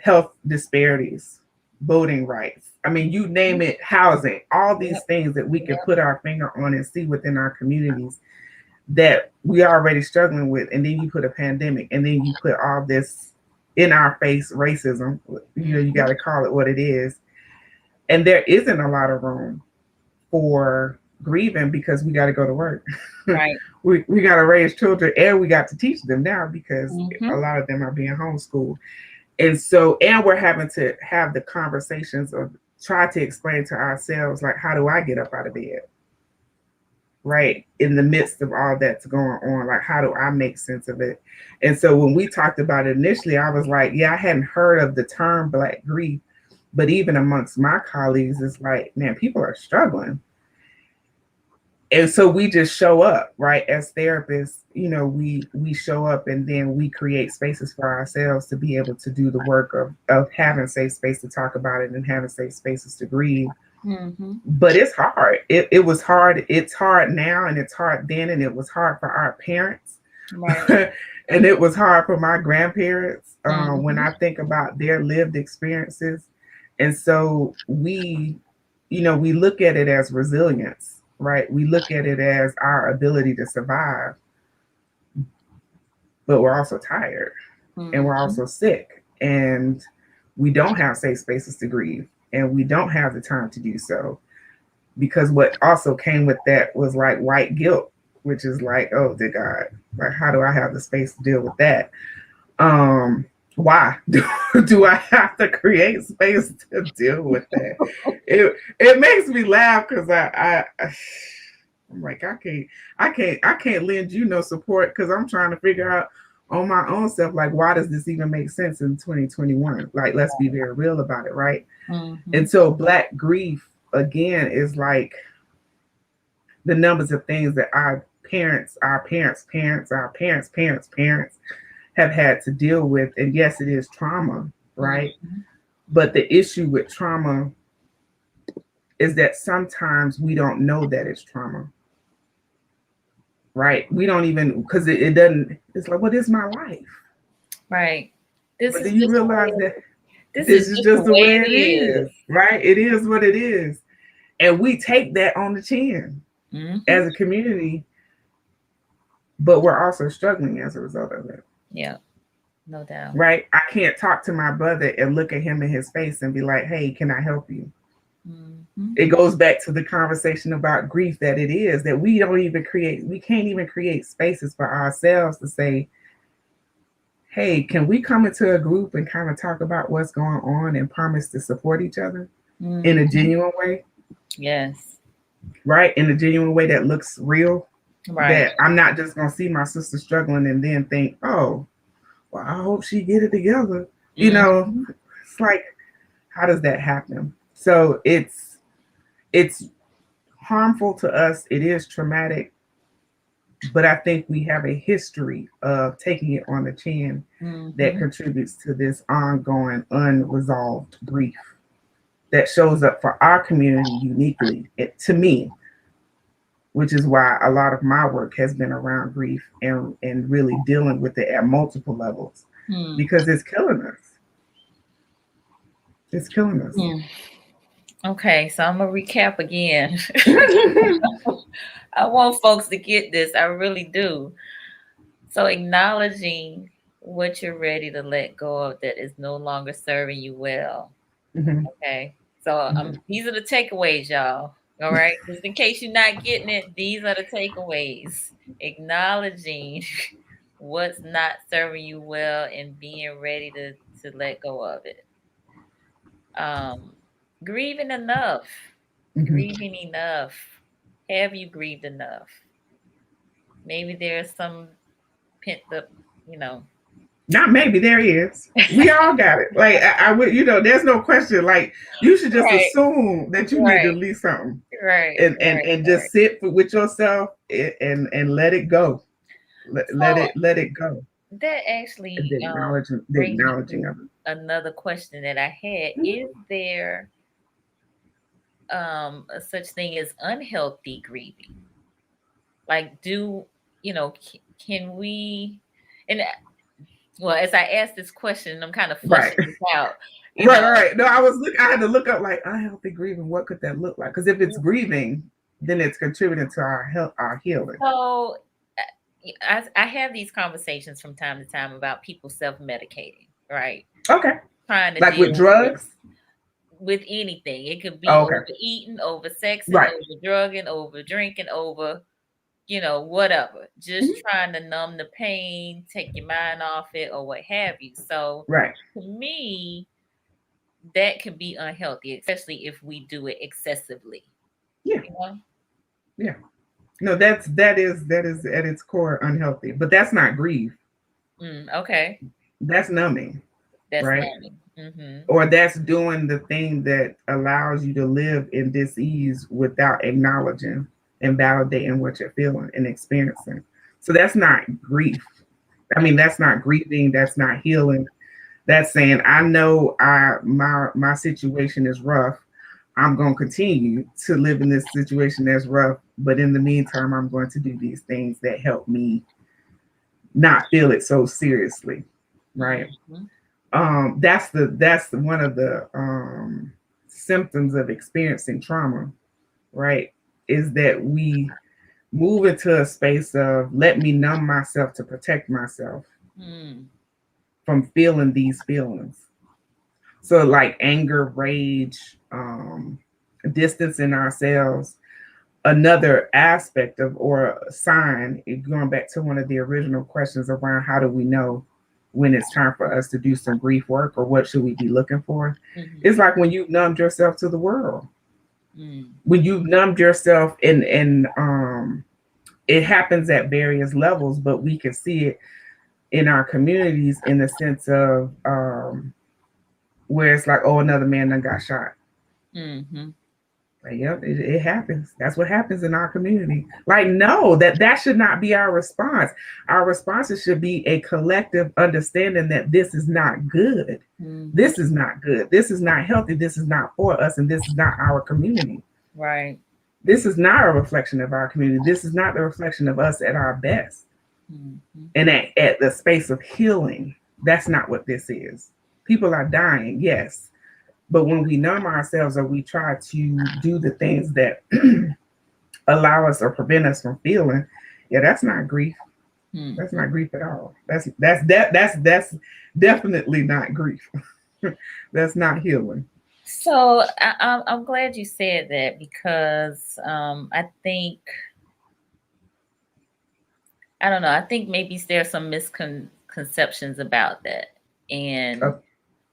Health disparities, voting rights. I mean, you name it, housing, all these Yep. things that we can Yep. put our finger on and see within our communities that we are already struggling with. And then you put a pandemic, and then you put all this in our face racism. You got Hmm. to call it what it is. And there isn't a lot of room for grieving because we got to go to work. Right. we got to raise children, and we got to teach them now because a Hmm. lot of them are being homeschooled. And so, and we're having to have the conversations or try to explain to ourselves, like, how do I get up out of bed? Right. In the midst of all that's going on, like, how do I make sense of it? And so when we talked about it initially, I was like, yeah, I hadn't heard of the term Black grief, but even amongst my colleagues, it's like, man, people are struggling. And so we just show up, right? As therapists, we show up, and then we create spaces for ourselves to be able to do the work of having safe space to talk about it and having safe spaces to grieve. Hmm. But it's hard. It was hard. It's hard now, and it's hard then, and it was hard for our parents. Right. And it was hard for my grandparents, when Hmm. I think about their lived experiences. And so we look at it as resilience, right? We look at it as our ability to survive, but we're also tired, and we're Hmm. also sick, and we don't have safe spaces to grieve, and we don't have the time to do so, because what also came with that was like white guilt, which is like, oh dear God, like, how do I have the space to deal with that? Why do I have to create space to deal with that? It makes me laugh because I'm like, I can't lend you no support because I'm trying to figure out on my own self, like, why does this even make sense in 2021? Like, let's be very real about it, right? Hmm. And so Black grief again is like the numbers of things that our parents, our parents, parents, our parents, parents, parents have had to deal with. And yes, it is trauma, right? Mhm. But the issue with trauma is that sometimes we don't know that it's trauma, right? We don't even, because it doesn't, it's like, what is my life? Right. This But is do you just the realize way, that this this is is just the just the way way it it is. is, right? It is what it is. And we take that on the chin Mhm. as a community, but we're also struggling as a result of it, Yeah, no doubt. right? I can't talk to my brother and look at him in his face and be like, hey, can I help you? Mhm. It goes back to the conversation about grief that it is that we don't even create, we can't even create spaces for ourselves to say, hey, can we come into a group and kind of talk about what's going on and promise to support each other in a Mhm. genuine way, Yes. right? In a genuine way that looks real, Right. that I'm not just going to see my sister struggling and then think, oh, well, I hope she get it together. You know, Mhm. it's like, how does that happen? So it's harmful to us. It is traumatic, but I think we have a history of taking it on the chin that Mhm. contributes to this ongoing unresolved grief that shows up for our community uniquely, to me, which is why a lot of my work has been around grief and really dealing with it at multiple levels Hmm. because it's killing us. It's killing us. Hmm. Okay, so I'm gonna recap again. I want folks to get this. I really do. So acknowledging what you're ready to let go of that is no longer serving you well. Mhm, Okay. So mhm. these are the takeaways, y'all. All right. Just in case you're not getting it, these are the takeaways. Acknowledging what's not serving you well and being ready to let go of it. Um, grieving enough. Mhm. Grieving enough. Have you grieved enough? Maybe there's some pent up, you know. Not maybe, there is. We all got it. Like I would, there's no question. Like you should just Right, assume that you need to right, release something right, and right. just sit with yourself and let it go. Let So it go. that actually The brings me acknowledging to of it. another question that I had. Mhm. Is there a such thing as unhealthy grieving? Like, can we? And well, as I ask this question, I'm kind of Right. flushing this out. You Right, know, right. No, I had to look up like unhealthy grieving. What could that look like? Because if it's grieving, then it's contributing to our health, our healing. so I have these conversations from time to time about people self-medicating, right? Okay. Trying to Like with deal drugs. with anything. It could be Oh, okay. overeating, over sexing, Right. over drugging, over drinking, over, whatever. Just Mhm. trying to numb the pain, take your mind off it, or what have you. So Right. to me, that can be unhealthy, especially if we do it excessively. Yeah. You know? Yeah. No, that is at its core unhealthy. But that's not grief. Okay. That's numbing, That's right? numbing. Mm-hmm. Or that's doing the thing that allows you to live in dis-ease without acknowledging and validating what you're feeling and experiencing. So that's not grief. I mean, that's not grieving, that's not healing. That's saying, I know my situation is rough. I'm going to continue to live in this situation that's rough, but in the meantime, I'm going to do these things that help me not feel it so seriously, right? Mm-hmm. That's one of the symptoms of experiencing trauma, right? Is that we move into a space of let me numb myself to protect myself Mm. from feeling these feelings. So like anger, rage, distancing ourselves. Another aspect of or a sign, going back to one of the original questions around how do we know when it's time for us to do some grief work or what should we be looking for? Mm-hmm. It's like when you've numbed yourself to the world. Mm. When you've numbed yourself and it happens at various levels, but we can see it in our communities in the sense of where it's like, oh, another man done got shot. Mm-hmm. Like, yep, it happens. That's what happens in our community. Like, no, that should not be our response. Our responses should be a collective understanding that this is not good. Mhm. This is not good. This is not healthy. This is not for us, and this is not our community. Right. This is not a reflection of our community. This is not the reflection of us at our best. Mhm. And at the space of healing, that's not what this is. People are dying, yes. But when we numb ourselves or we try to do the things that allow us or prevent us from feeling, yeah, that's not grief. Mhm. That's not grief at all. That's definitely not grief. That's not healing. So I'm glad you said that because I think I don't know. I think maybe there's some misconceptions about that, and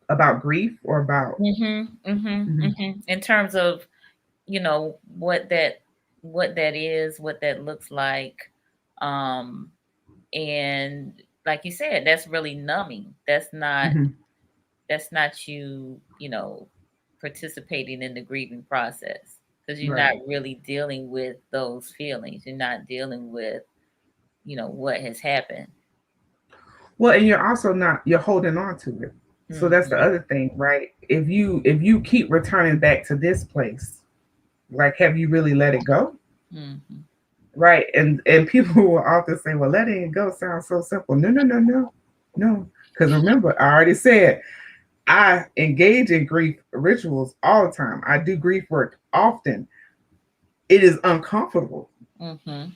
About grief or about in terms of what that is, what that looks like, um, and like you said, that's really numbing. Mhm. That's not you participating in the grieving process because you're Right. not really dealing with those feelings. You're not dealing with what has happened. Well, and you're holding on to it. So that's the Mhm. other thing, right? If you keep returning back to this place, like, have you really let it go? Mhm. Right. And people will often say, well, letting it go sounds so simple. No, no, no, no, no. Because remember, I already said I engage in grief rituals all the time. I do grief work often. It is uncomfortable. Mhm.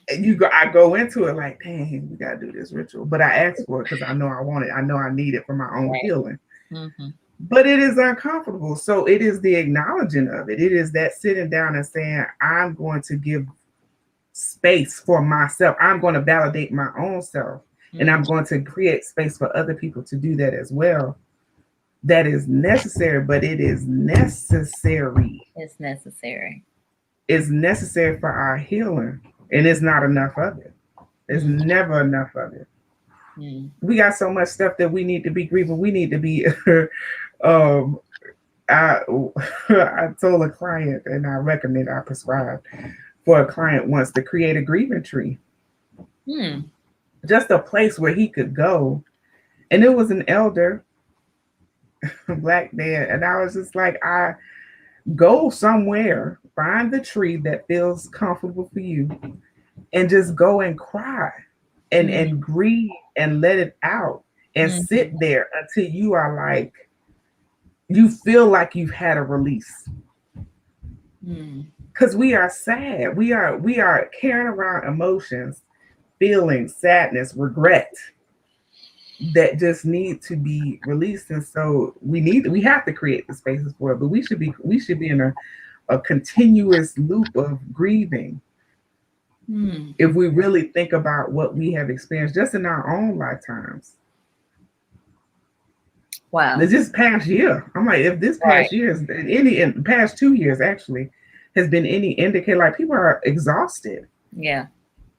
I go into it like, dang, we gotta do this ritual. But I ask for it because I know I want it. I know I need it for my own Right. healing. Mhm. But it is uncomfortable. So it is the acknowledging of it. It is that sitting down and saying, I'm going to give space for myself. I'm going to validate my own self. And Mhm. I'm going to create space for other people to do that as well. That is necessary, but it is necessary. It's necessary. It's necessary for our healing. And it's not enough of it. There's Mhm. never enough of it. Mhm. We got so much stuff that we need to be grieving. We need to be um I I told a client and I prescribed for a client once to create a grieving tree. Hmm. Just a place where he could go. And it was an elder, black man. And I was just like, I go somewhere, find the tree that feels comfortable for you, and just go and cry and Mhm. grieve and let it out and Mhm. sit there until you are like you feel like you've had a release. Mhm. Because we are sad. We are carrying around emotions, feelings, sadness, regret that just need to be released. And so we have to create the spaces for it, but we should be in a continuous loop of grieving Hmm. if we really think about what we have experienced just in our own lifetimes. Wow. This past year, I'm like, if this Right. past year is any in the past 2 years actually has been any indicator, like people are exhausted. Yeah,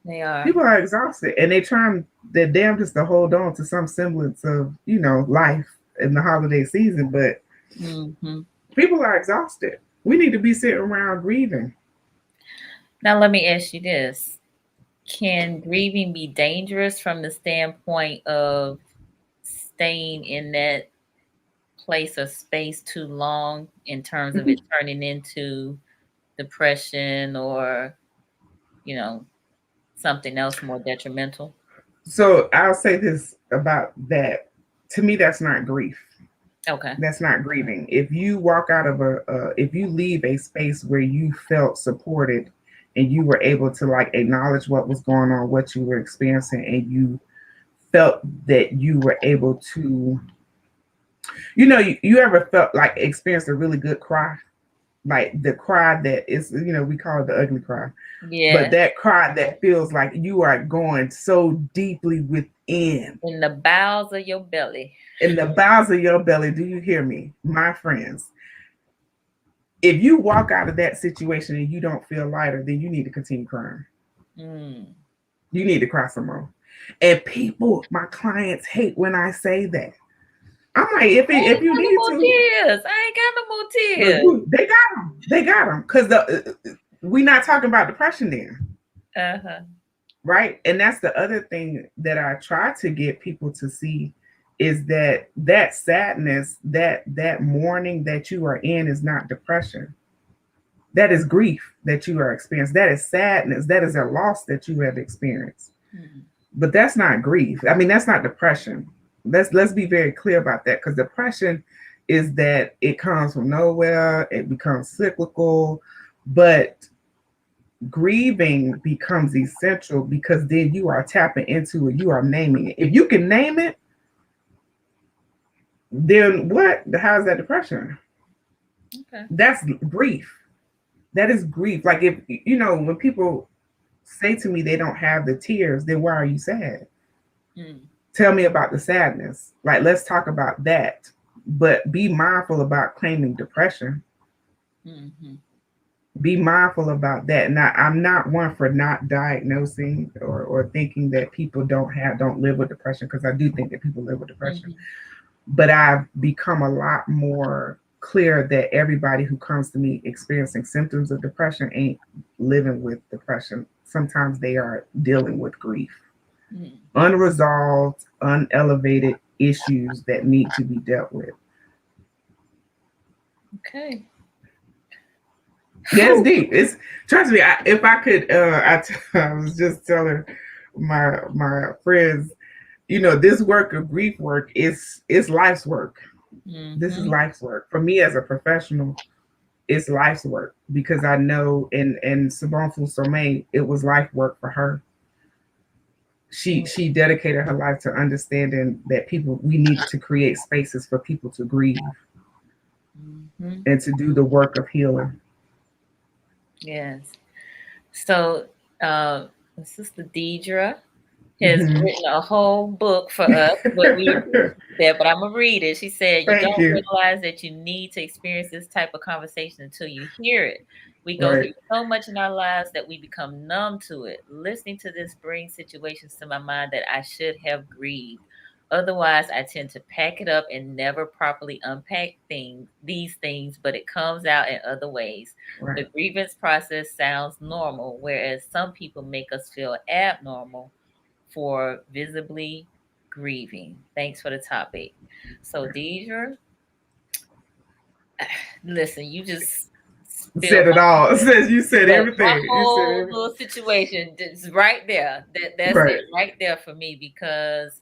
they are. People are exhausted and they're trying their damnedest to hold on to some semblance of, life in the holiday season, but Mhm. people are exhausted. We need to be sitting around grieving. Now let me ask you this. Can grieving be dangerous from the standpoint of staying in that place or space too long in terms of it Mhm. turning into depression or, you know, something else more detrimental? So I'll say this about that. To me, that's not grief. Okay. That's not grieving. If you walk out of if you leave a space where you felt supported and you were able to like acknowledge what was going on, what you were experiencing, and you felt that you were able to, you ever felt like experienced a really good cry, like the cry that is, we call it the ugly cry, but Yeah. that cry that feels like you are going so deeply within, In the bowels of your belly. in the bowels of your belly. Do you hear me, my friends? If you walk out of that situation and you don't feel lighter, then you need to continue crying. Mm. You need to cry some more. And people, my clients hate when I say that. I'm like, if you need no to, tears. I ain't got no more tears. look, they got them, because we not talking about depression there, right? And that's the other thing that I try to get people to see, is that sadness, that mourning that you are in is not depression. That is grief that you are experiencing. That is sadness. That is a loss that you have experienced. Mm-hmm. But that's not grief. I mean, that's not depression. Let's be very clear about that, because depression is that it comes from nowhere, it becomes cyclical, but grieving becomes essential, because then you are tapping into it, you are naming it. If you can name it, then what? How is that depression? Okay. That's grief. That is grief. Like, if when people say to me they don't have the tears, then why are you sad? Tell me about the sadness. Like, let's talk about that. But be mindful about claiming depression. Mm-hmm. Be mindful about that. Now, I'm not one for not diagnosing or thinking that people don't live with depression, because I do think that people live with depression. Mm-hmm. But I've become a lot more clear that everybody who comes to me experiencing symptoms of depression ain't living with depression. Sometimes they are dealing with grief. Mm-hmm. Unresolved, unelevated issues that need to be dealt with. Okay. That's deep. It's, trust me. If I could, I was just telling my friends, this work of grief work is life's work. Mm-hmm. This is life's work for me as a professional. It's life's work, because I know, and Sabon Fusome, it was life work for her. She dedicated her life to understanding that we need to create spaces for people to grieve, mm-hmm. and to do the work of healing. Yes. So, Sister Deidre has mm-hmm. written a whole book for us, but I'm gonna read it. She said, "You don't realize that you need to experience this type of conversation until you hear it. We go through so much in our lives that we become numb to it. Listening to this brings situations to my mind that I should have grieved. Otherwise, I tend to pack it up and never properly unpack these things, but it comes out in other ways. Right. The grievance process sounds normal, whereas some people make us feel abnormal for visibly grieving." Thanks for the topic. So, Deidre, listen, you just said it all. Says you said everything. My whole little situation is right there. That's right. It right there for me, because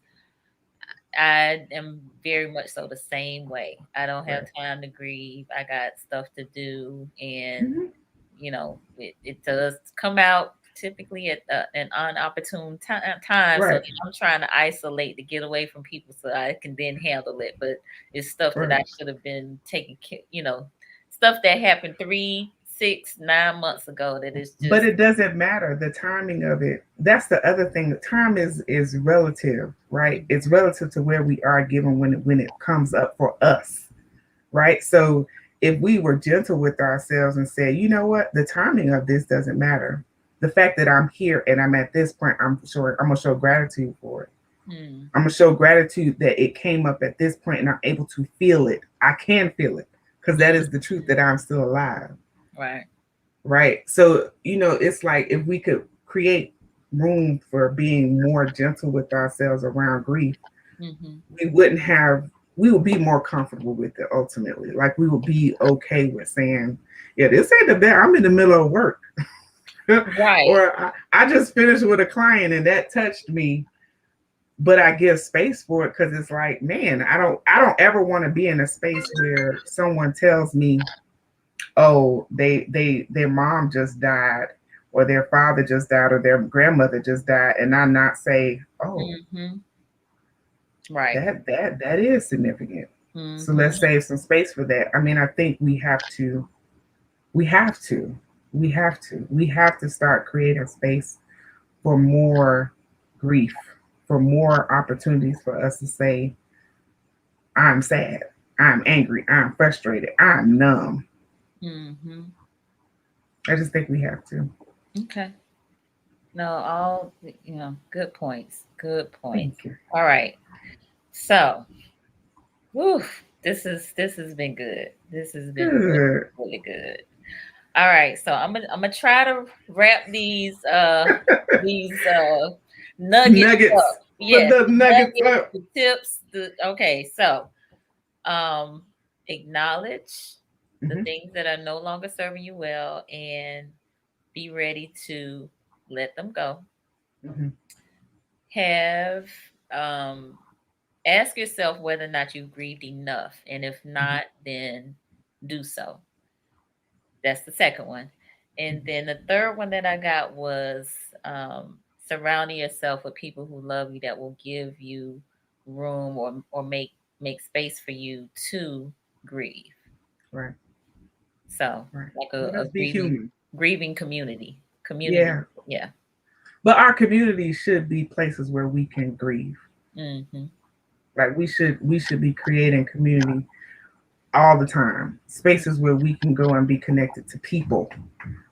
I am very much so the same way. I don't have time to grieve. I got stuff to do, and mm-hmm. It does come out typically at an inopportune time. Right. So I'm trying to isolate to get away from people so I can then handle it. But it's stuff that I should have been taking care, stuff that happened 3, 6, 9 months ago that is just. But it doesn't matter. The timing of it. That's the other thing. The time is relative, right? It's relative to where we are given when it comes up for us, right? So if we were gentle with ourselves and said, you know what, the timing of this doesn't matter. The fact that I'm here and I'm at this point, I'm gonna show gratitude for it. I'm gonna show gratitude that it came up at this point and I'm able to feel it. I can feel it, because that is the truth, that I'm still alive. Right. So, it's like, if we could create room for being more gentle with ourselves around grief, mm-hmm. we would be more comfortable with it ultimately. Like, we would be okay with saying, yeah, this ain't the best. I'm in the middle of work. Right. Or I just finished with a client and that touched me, but I give space for it, because it's like, man, I don't ever want to be in a space where someone tells me, oh, their mom just died, or their father just died, or their grandmother just died, and I not say, oh, mm-hmm. Right, that is significant. Mm-hmm. So let's save some space for that. I mean, I think we have to start creating space for more grief, for more opportunities for us to say, I'm sad, I'm angry, I'm frustrated, I'm numb. Mm-hmm. I just think we have to. Okay. No, all good points. Good points. All right. So Whew, this has been good. This has been really, Good. really good. All right, so I'm gonna try to wrap these nuggets Nuggets. up. Put Yes, the the nuggets nuggets, up. the tips. Okay, so um, acknowledge the Hmm. things that are no longer serving you well, and be ready to let them go. Hmm. Have um, ask yourself whether or not you've grieved enough, and if not, then do so. That's the second one. And then the third one that I got was um, surrounding yourself with people who love you, that will give you room, or make space for you to grieve. Right. So Right. like Let a us be human. grieving community. Yeah. Yeah. But our community should be places where we can grieve. Hmm. Like we should be creating community all the time. Spaces where we can go and be connected to people.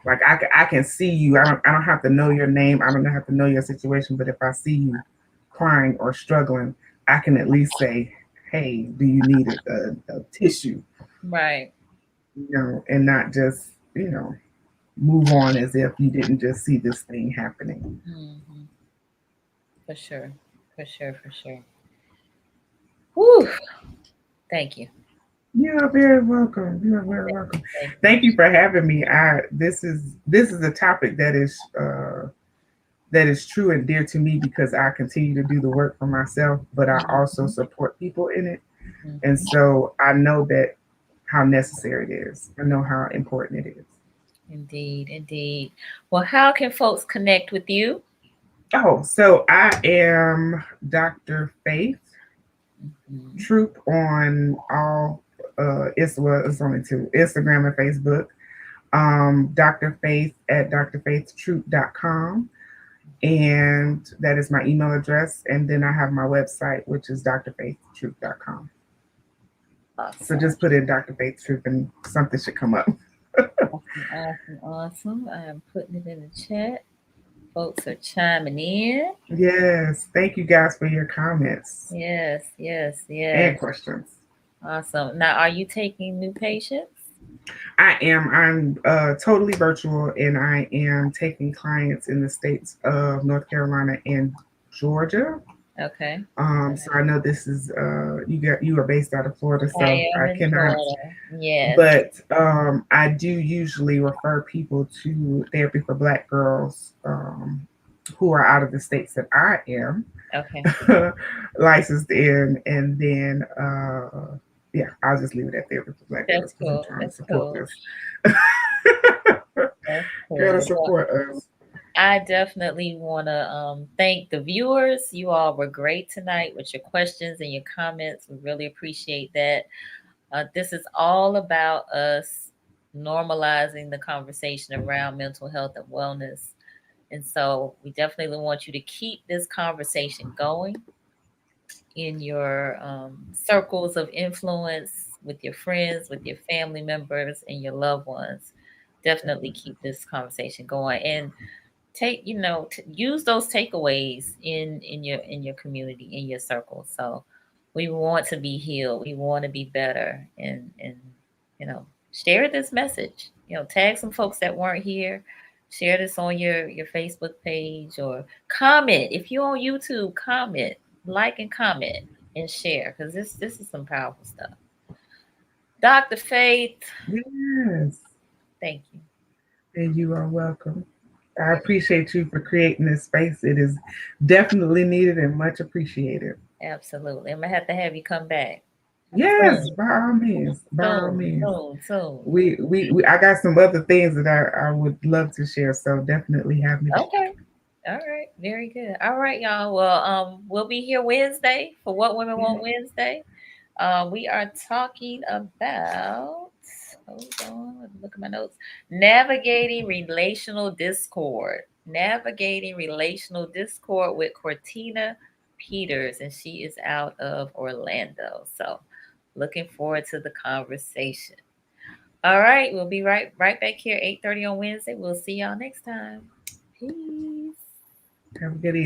Like I can see you. I don't have to know your name. I don't have to know your situation. But if I see you crying or struggling, I can at least say, "Hey, do you need a tissue?" Right. And not just move on as if you didn't just see this thing happening. Hmm. For sure. For sure. For sure. Whew. Thank you. You are very welcome. You are very welcome. Thank you. Thank you for having me. This is a topic that is true and dear to me because I continue to do the work for myself, but I also Mhm. support people in it. And Mhm. so I know that how necessary it is. I know how important it is. Indeed, indeed. Well, how can folks connect with you? Oh, so I am Dr. Faith Mhm. Troupe on all it's only two, Instagram and Facebook. Dr. Faith at drfaithtroop.com. And that is my email address. And then I have my website, which is drfaithtroop.com. So Awesome. just put in Dr. Faith Troop and something should come up. Awesome, awesome, awesome. I am putting it in the chat. Folks are chiming in. Yes. Thank you guys for your comments Yes, yes, yes. and questions. Awesome. Now, are you taking new patients? I am. I'm totally virtual, and I am taking clients in the states of North Carolina and Georgia. Okay. So I know this is you are based out of Florida, so I am I in cannot. Florida. Yes. But I do usually refer people to therapy for Black girls who are out of the states that I am Okay. licensed in, and then yeah, I'll just leave it at therapy for Black That's girls because I'm cool. trying to That's support cool. this. That's Gotta cool. Well, support us. I definitely want to thank the viewers. You all were great tonight with your questions and your comments. We really appreciate that. This is all about us normalizing the conversation around mental health and wellness. And so we definitely want you to keep this conversation going in your circles of influence, with your friends, with your family members, and your loved ones. Definitely keep this conversation going. And take use those takeaways in your community, in your circle. So we want to be healed, we want to be better, and you know share this message, tag some folks that weren't here, share this on your Facebook page, or comment if you're on YouTube. Comment, like, and comment, and share, because this is some powerful stuff. Dr. Faith, Yes, thank you. and you are welcome. I appreciate you for creating this space. It is definitely needed and much appreciated. Absolutely, I'm gonna have you come back Yes, soon. by all means, by all Soon, means. soon, soon. We I got some other things that I would love to share, so definitely have me back. Okay. All right. Very good. All right, y'all. Well, we'll be here Wednesday for What Women Want Yeah. Wednesday. We are talking about, hold on, let me look at my notes. Navigating relational discord. Navigating relational discord with Cortina Peters, and she is out of Orlando. So looking forward to the conversation. All right, we'll be right back here 8:30 on Wednesday. We'll see y'all next time. Peace. Have a good evening.